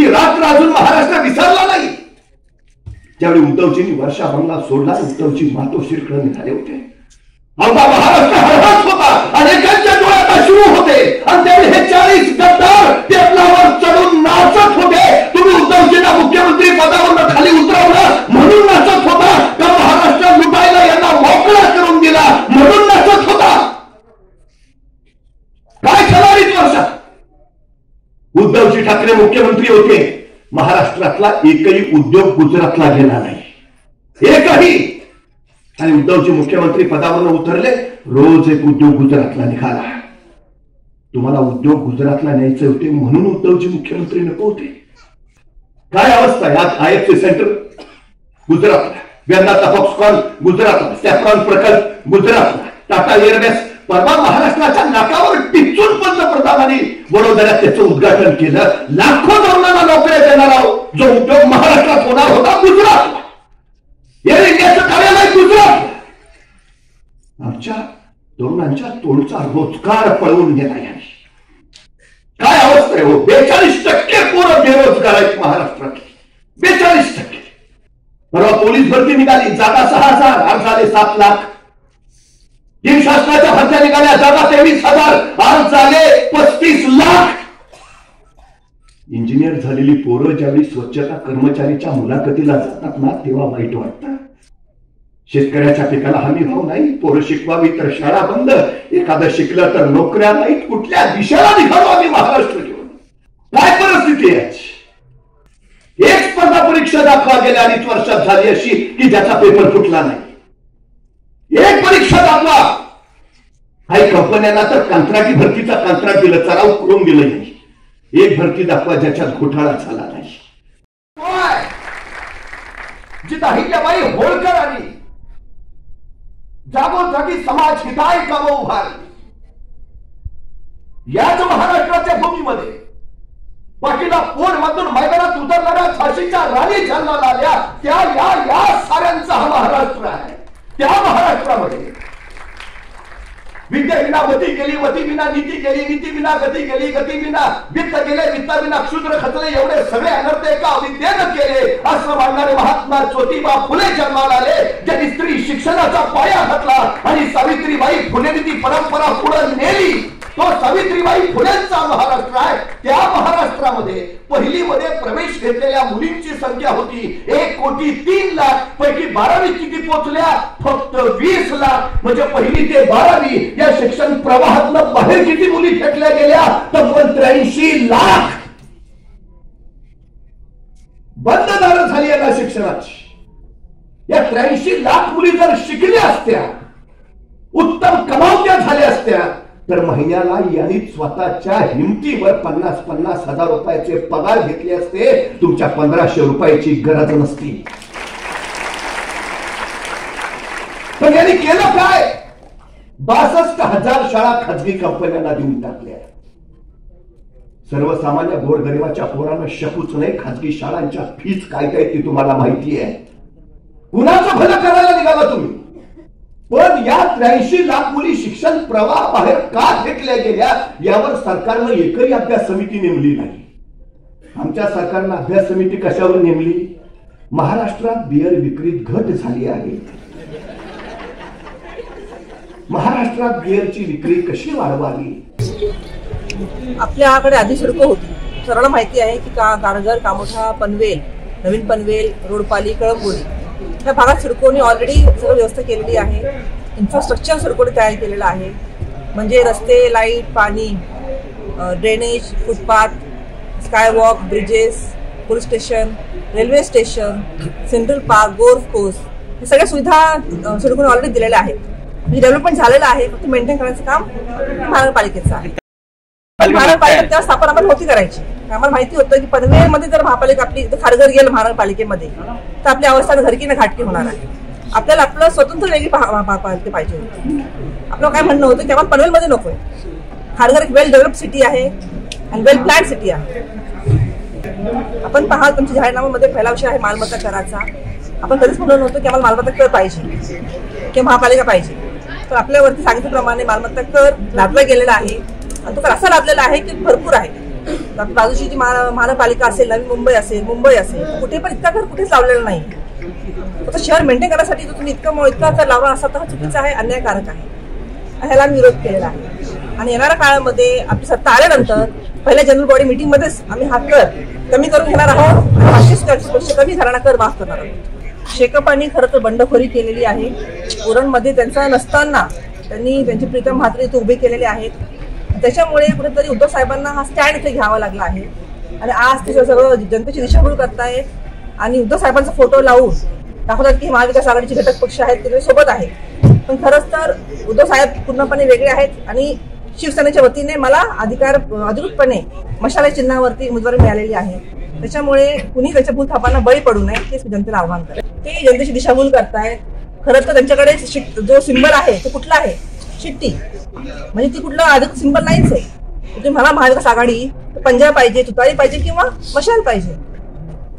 ती रात्र अजून महाराष्ट्र विसरला नाही। त्यावेळी उद्धवजींनी वर्षा बंगला सोडला, उद्धवजी मातोश्रीकडे निघाले होते। अवघा महाराष्ट्र हळहळत होता, अनेकांच्या डोळ्यात अश्रू होते आणि त्यावेळी हे 40 गद्दार टेबलावर चढून नाचत होते। तुम्ही उद्धवजींना मुख्यमंत्री पदावरून खाली उतरवलं म्हणून नाचत होता का महाराष्ट्र लुटायला यांना मोकळा करून दिला म्हणून नाचत होता? काय झालं 20 वर्षात? उद्धवजी ठाकरे मुख्यमंत्री होते, महाराष्ट्रातला एकही उद्योग गुजरातला गेला नाही, एकही। आणि उद्धवजी मुख्यमंत्री पदावरून उतरले, रोज एक उद्योग गुजरातला निघाला। तुम्हाला उद्योग गुजरातला न्यायचे होते म्हणून उद्धवजी मुख्यमंत्री नको होते। काय अवस्था यात? IFC सेंटर गुजरातला, वेदांता फॉक्सकॉन गुजरातला, सॅफ्रॉन प्रकल्प गुजरातला, टाटा एअरवेज परवा महाराष्ट्राच्या नाकावर टिचून पंतप्रधानांनी वडोदऱ्यात त्याचं उद्घाटन केलं। लाखो तरुणांना नोकऱ्या देणारा जो उद्योग महाराष्ट्रात होणार होता गुजरातला, एअर इंडियाचं कार्यालय गुजरात। आमच्या तरुणांच्या तोंडचा रोजगार पळवून गेला याने। काय अवस्था आहे हो? 42% पोरं बेरोजगार आहेत महाराष्ट्रात, 42%। परवा पोलीस भरती निघाली, जागा 6000, अर्ज झाले 7 लाख। तीन शासनाच्या भरत्या निघाल्या, जागा 23,000, अर्ज झाले 35 लाख। इंजिनियर झालेली पोरं ज्यावेळी स्वच्छता कर्मचारीच्या मुलाखतीला जातात ना, तेव्हा वाईट वाटतं। शेतकऱ्याच्या पिकाला हमी भाव नाही, पोरं शिकवावी तर शाळा बंद, एखादं शिकलं तर नोकऱ्या नाहीत। कुठल्या दिशेला निघालो आम्ही महाराष्ट्र घेऊन? काय परिस्थिती आहे? एक स्पर्धा परीक्षा दाखवा गेल्या 2.5 वर्षात झाली अशी की ज्याचा पेपर फुटला नाही। एक परीक्षा दाखवा। काही कंपन्यांना तर कंत्राटी भरतीचा कंत्राट दिलं, चराव करून दिलं नाही। एक भरती दाखवा ज्याच्यात घोटाळा झाला नाही। जिथं अहिल्याबाई होळकर आणि जागोजागी समाज हिताय कामं उभारली, याच महाराष्ट्राच्या भूमीमध्ये पाटीला पोरमधून मैदानात उतरणाऱ्या झाशीच्या राणी जन्माला आल्या, त्या या साऱ्यांचा हा महाराष्ट्र आहे। त्या महाराष्ट्रामध्ये विद्या विना मती केली, मती विना नीती केली, नीती विना गती केली, गती विना वित्त केले, वित्त विना क्षुद्र खचले, एवढे सगळे अनर्थ एका अविद्येनं केले असं मानणारे महात्मा ज्योतिबा फुले जन्माला आले, ज्यांनी स्त्री शिक्षणाचा पाया घातला आणि सावित्रीबाई फुलेंनी ती परंपरा पुढे नेली। तो सावित्रीबाई फुलेंचा महाराष्ट्र आहे। त्या महाराष्ट्रामध्ये पहिलीमध्ये प्रवेश घेतलेल्या मुलींची संख्या होती 1,03,00,000, पैकी 12वी किती पोहोचल्या? फक्त 20 लाख। म्हणजे पहिली ते 12वी या शिक्षण प्रवाहातनं बाहेर किती मुली फेकल्या गेल्या? तर 83 लाख। बंददार झाली या शिक्षणाची। या 83 लाख मुली जर शिकल्या असत्या, उत्तम कमावत्या झाल्या असत्या, तर महिन्याला यांनी स्वतःच्या हिमतीवर 50-50 हजार रुपयाचे पगार घेतले असते, तुमच्या 1500 रुपयाची गरज नसती। पण यांनी केलं काय? 62,000 शाळा खाजगी कंपन्यांना देऊन टाकल्या। सर्वसामान्य गोरगरिबाच्या पोरांना शकूच नाही। खाजगी शाळांच्या फीज काय काय ती तुम्हाला माहिती आहे। कुणाचं भलं करायला निघाला तुम्ही? पण या 83 लाख मुली शिक्षण प्रवाह बाहेर का फेकल्या गेल्या यावर सरकारनं एकही अभ्यास समिती नेमली नाही। आमच्या सरकारनं अभ्यास समिती कशावर नेमली? महाराष्ट्रात बियर विक्रीत घट झाली आहे, महाराष्ट्रात बियरची विक्री कशी वाढवावी? आपल्याकडे आधी सिडको होती, सर्वांना माहिती आहे की कारगर, कामोठा, पनवेल, नवीन पनवेल, रोडपाली, कळंबोली या भागात सिडकोने ऑलरेडी सगळं व्यवस्था केलेली आहे। इन्फ्रास्ट्रक्चर सिडकोने तयार केलेलं आहे, म्हणजे रस्ते, लाईट, पाणी, drainage, footpath, skywalk, bridges, police station, railway station, central park, golf course, हे सगळ्या सुविधा सिडकोने ऑलरेडी दिलेल्या आहेत। म्हणजे डेव्हलपमेंट झालेलं आहे, फक्त मेंटेन करण्याचं काम महानगरपालिकेचं आहे। महानगरपालिका तेव्हा स्थापना आपण होती करायची। आम्हाला माहिती होतं की पनवेलमध्ये जर महापालिका आपली खारघर गेलं महानगरपालिकेमध्ये तर आपली अवस्था घरकी ना घाटकी होणार आहे। आपल्याला आपलं स्वतंत्र वेगळी महापालिका पाहिजे होती। आपलं काय म्हणणं होतं की आम्हाला पनवेलमध्ये नकोय, खारघर एक वेल डेव्हलप सिटी आहे आणि वेल प्लॅन सिटी आहे। आपण पाहाल तुमच्या जाहीरनाम्यामध्ये पहिला विषय आहे मालमत्ता कराचा। आपण कधीच म्हणलं नव्हतं की आम्हाला मालमत्ता कर पाहिजे किंवा महापालिका पाहिजे, तर आपल्यावरती सांगितल्याप्रमाणे मालमत्ता कर लादला गेलेला आहे आणि तो कर असा लादलेला आहे की भरपूर आहे। बाजूची जी महानगरपालिका असेल, नवी मुंबई असेल, कुठे पण इतका घर कुठेच लावलेलं नाही. फक्त शहर मेंटेन करण्यासाठी तुम्ही इतका जर लावणार असाल तर हा चुकीचा आहे, अन्यायकारक आहे. ह्याला आम्ही विरोध केलेला आहे. आणि येणाऱ्या काळामध्ये आपली सत्ता आल्यानंतर पहिल्या जनरल बॉडी मीटिंग मध्येच आम्ही हा कर कमी करून घेणार आहोत. 500 कमी घरांना कर माफ करणार आहोत. शेकापांनी खरं तर बंडखोरी केलेली आहे. उरणमध्ये त्यांचा नसताना त्यांनी त्यांचे प्रीतम म्हात्रे इथे उभे केलेले आहेत. त्याच्यामुळे कुठेतरी उद्धव साहेबांना हा स्टँड इथे घ्यावा लागला आहे. आणि आज ते सगळं जनतेची दिशाभूल करतायत आणि उद्धव साहेबांचा फोटो लावून दाखवतात की महाविकास आघाडीचे घटक पक्ष आहेत ते सोबत आहे. पण खरंच तर उद्धव साहेब पूर्णपणे वेगळे आहेत आणि शिवसेनेच्या वतीने मला अधिकृतपणे मशाला चिन्हावरती उमेदवारी मिळालेली आहे. त्याच्यामुळे कुणी त्याच्या भूलथापांना बळी पडू नये हेच जनतेला आव्हान करेल. ते जनतेची दिशाभूल करतायत. खरं तर त्यांच्याकडे जो सिंबल आहे तो कुठला आहे? शिट्टी. म्हणजे ती कुठलं अधिक सिंबल नाहीच आहे. तुम्ही मला महाविकास आघाडी पंजा पाहिजे, तुतारी पाहिजे किंवा मशाल पाहिजे.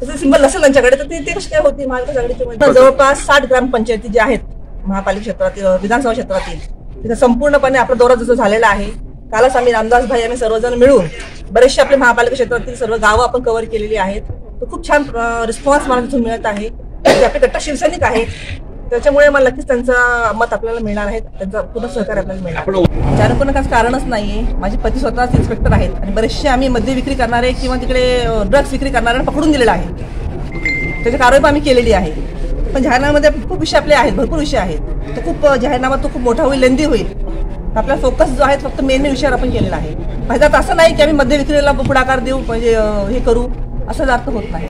तसं सिंबल नसेल त्यांच्याकडे तर ते कशी काय होती महाविकास आघाडीचे? जवळपास 60 ग्रामपंचायती ज्या आहेत महापालिका क्षेत्रातील, विधानसभा क्षेत्रातील, तिथे संपूर्णपणे आपला दौरा जसं झालेला आहे. कालच आम्ही रामदास भाई आम्ही सर्वजण मिळून बरेचसे आपले महापालिका क्षेत्रातील सर्व गावं आपण कव्हर केलेली आहेत. तर खूप छान रिस्पॉन्स मला तिथून मिळत आहे. ते आपले कट्टर शिवसैनिक आहेत. त्याच्यामुळे मला नक्कीच त्यांचं मत आपल्याला मिळणार आहे, त्यांचा पूर्ण सहकार्य आपल्याला मिळणार. चाणक्यकाच कारणच नाहीये. माझे पती स्वतःच इन्स्पेक्टर आहेत आणि बरेचसे आम्ही मद्य विक्री करणारे किंवा तिकडे ड्रग्स विक्री करणारे पकडून दिलेला आहे. त्याची कारवाई पण आम्ही केलेली आहे. पण जाहीरनाम्यामध्ये खूप विषय आपले आहेत, भरपूर विषय आहेत. तो खूप जाहीरनामा तो खूप मोठा होईल, लेंदी होईल. आपला फोकस जो आहे फक्त मेन विषयावर आपण केलेला आहे. फायदा असं नाही की आम्ही मद्य विक्रीला पुढाकार देऊ म्हणजे हे करू, असं अर्थ होत नाही.